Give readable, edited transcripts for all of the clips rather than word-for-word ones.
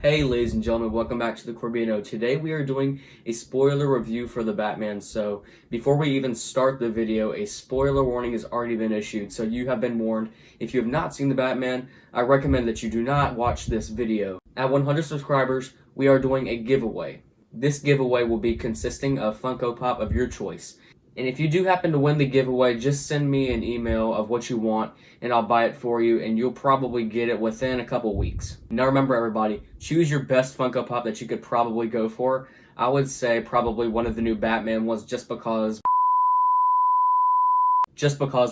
Hey ladies and gentlemen, welcome back to the Corbino. Today we are doing a spoiler review for the Batman, so before we even start the video, a spoiler warning has already been issued, so you have been warned. If you have not seen the Batman, I recommend that you do not watch this video. At 100 subscribers, we are doing a giveaway. This giveaway will be consisting of Funko Pop of your choice. And if you do happen to win the giveaway, just send me an email of what you want and I'll buy it for you, and you'll probably get it within a couple weeks. Now remember everybody, choose your best Funko Pop that you could probably go for. I would say probably one of the new Batman ones just because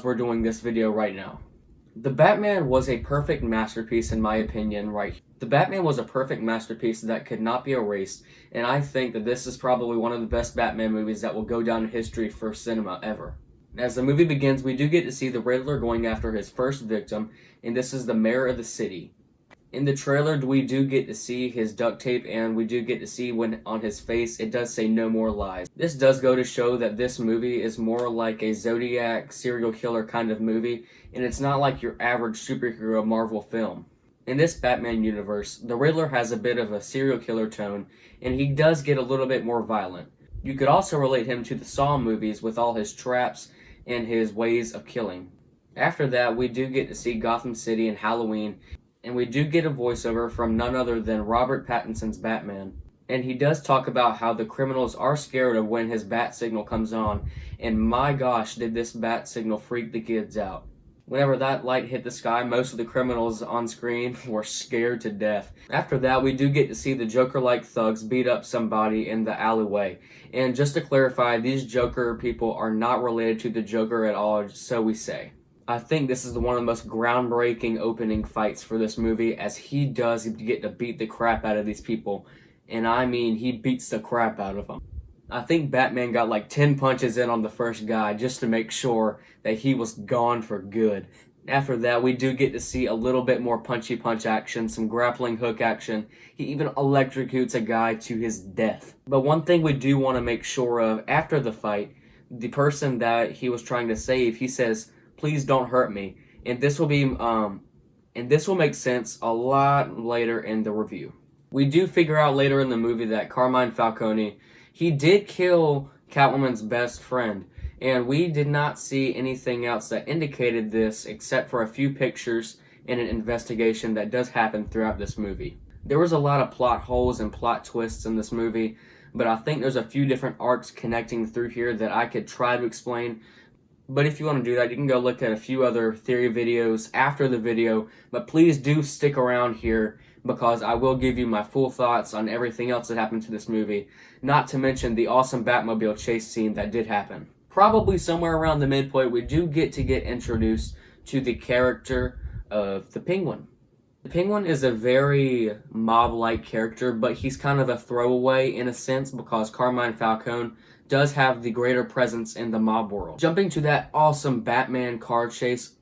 we're doing this video right now. The Batman was a perfect masterpiece in my opinion, right? The Batman was a perfect masterpiece that could not be erased, and I think that this is probably one of the best Batman movies that will go down in history for cinema ever. As the movie begins, we do get to see the Riddler going after his first victim, and this is the mayor of the city. In the trailer, we do get to see his duct tape, and we do get to see when on his face it does say "No More Lies." This does go to show that this movie is more like a Zodiac serial killer kind of movie, and it's not like your average superhero Marvel film. In this Batman universe, the Riddler has a bit of a serial killer tone, and he does get a little bit more violent. You could also relate him to the Saw movies with all his traps and his ways of killing. After that, we do get to see Gotham City and Halloween, and we do get a voiceover from none other than Robert Pattinson's Batman. And he does talk about how the criminals are scared of when his bat signal comes on, and my gosh, did this bat signal freak the kids out. Whenever that light hit the sky, most of the criminals on screen were scared to death. After that, we do get to see the Joker-like thugs beat up somebody in the alleyway. And just to clarify, these Joker people are not related to the Joker at all, so we say. I think this is one of the most groundbreaking opening fights for this movie, as he does get to beat the crap out of these people. And I mean, he beats the crap out of them. I think Batman got like 10 punches in on the first guy just to make sure that he was gone for good. After that, we do get to see a little bit more punchy punch action, some grappling hook action. He even electrocutes a guy to his death. But one thing we do want to make sure of after the fight, the person that he was trying to save, he says, "Please don't hurt me." And this will make sense a lot later in the review. We do figure out later in the movie that Carmine Falcone, he did kill Catwoman's best friend, and we did not see anything else that indicated this except for a few pictures and an investigation that does happen throughout this movie. There was a lot of plot holes and plot twists in this movie, but I think there's a few different arcs connecting through here that I could try to explain. But if you want to do that, you can go look at a few other theory videos after the video, but please do stick around here because I will give you my full thoughts on everything else that happened to this movie, not to mention the awesome Batmobile chase scene that did happen. Probably somewhere around the midpoint, we do get introduced to the character of the Penguin. The Penguin is a very mob-like character, but he's kind of a throwaway in a sense because Carmine Falcone does have the greater presence in the mob world. Jumping to that awesome Batman car chase.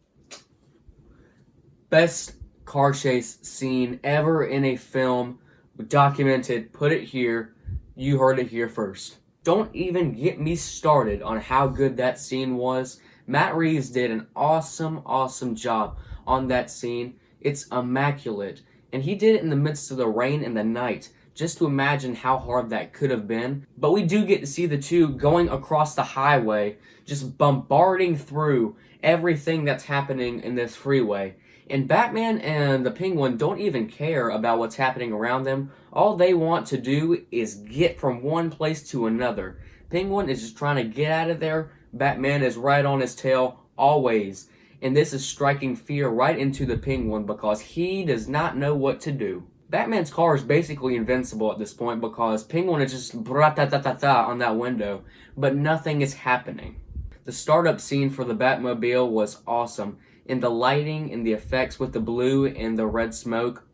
Best car chase scene ever in a film, documented, put it here, you heard it here first. Don't even get me started on how good that scene was. Matt Reeves did an awesome job on that scene. It's immaculate, and he did it in the midst of the rain and the night. Just to imagine how hard that could have been. But we do get to see the two going across the highway, just bombarding through everything that's happening in this freeway. And Batman and the Penguin don't even care about what's happening around them. All they want to do is get from one place to another. Penguin is just trying to get out of there. Batman is right on his tail, always. And this is striking fear right into the Penguin because he does not know what to do. Batman's car is basically invincible at this point because Penguin is just bra-ta-ta-ta-ta on that window, but nothing is happening. The startup scene for the Batmobile was awesome, and the lighting and the effects with the blue and the red smoke,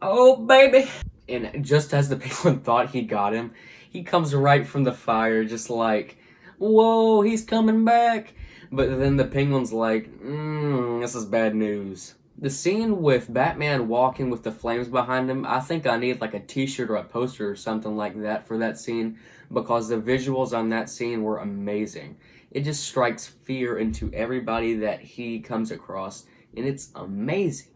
oh baby! And just as the Penguin thought he got him, he comes right from the fire just like, whoa, he's coming back! But then the Penguin's like, this is bad news. The scene with Batman walking with the flames behind him, I think I need like a t-shirt or a poster or something like that for that scene because the visuals on that scene were amazing. It just strikes fear into everybody that he comes across, and it's amazing.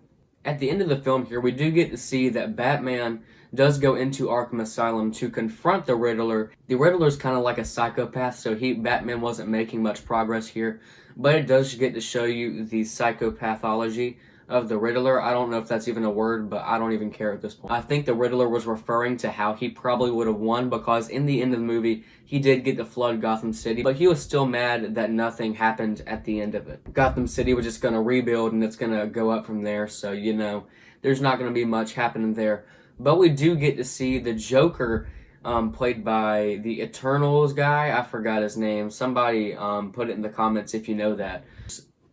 At the end of the film here, we do get to see that Batman does go into Arkham Asylum to confront the Riddler. The Riddler's kind of like a psychopath, so Batman wasn't making much progress here, but it does get to show you the psychopathology of the Riddler. I don't know if that's even a word, but I don't even care at this point. I think the Riddler was referring to how he probably would have won, because in the end of the movie, he did get to flood Gotham City, but he was still mad that nothing happened at the end of it. Gotham City was just going to rebuild, and it's going to go up from there, so, you know, there's not going to be much happening there. But we do get to see the Joker, played by the Eternals guy. I forgot his name. Somebody put it in the comments if you know that.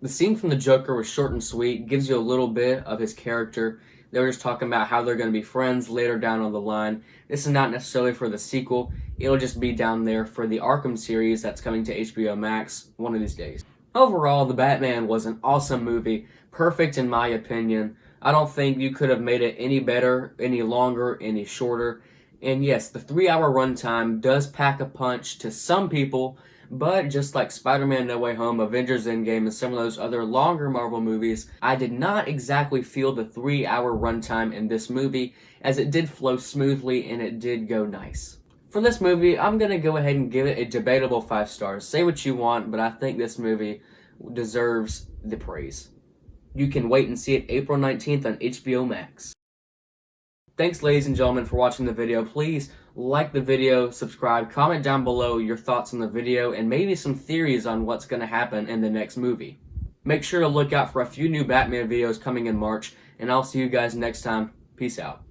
The scene from the Joker was short and sweet, gives you a little bit of his character. They were just talking about how they're going to be friends later down on the line. This is not necessarily for the sequel. It'll just be down there for the Arkham series that's coming to HBO Max one of these days. Overall, The Batman was an awesome movie. Perfect in my opinion. I don't think you could have made it any better, any longer, any shorter. And yes, the 3-hour runtime does pack a punch to some people, but just like Spider-Man No Way Home, Avengers Endgame, and some of those other longer Marvel movies, I did not exactly feel the 3-hour runtime in this movie, as it did flow smoothly and it did go nice. For this movie, I'm going to go ahead and give it a debatable 5 stars. Say what you want, but I think this movie deserves the praise. You can wait and see it April 19th on HBO Max. Thanks, ladies and gentlemen, for watching the video. Please like the video, subscribe, comment down below your thoughts on the video, and maybe some theories on what's going to happen in the next movie. Make sure to look out for a few new Batman videos coming in March, and I'll see you guys next time. Peace out.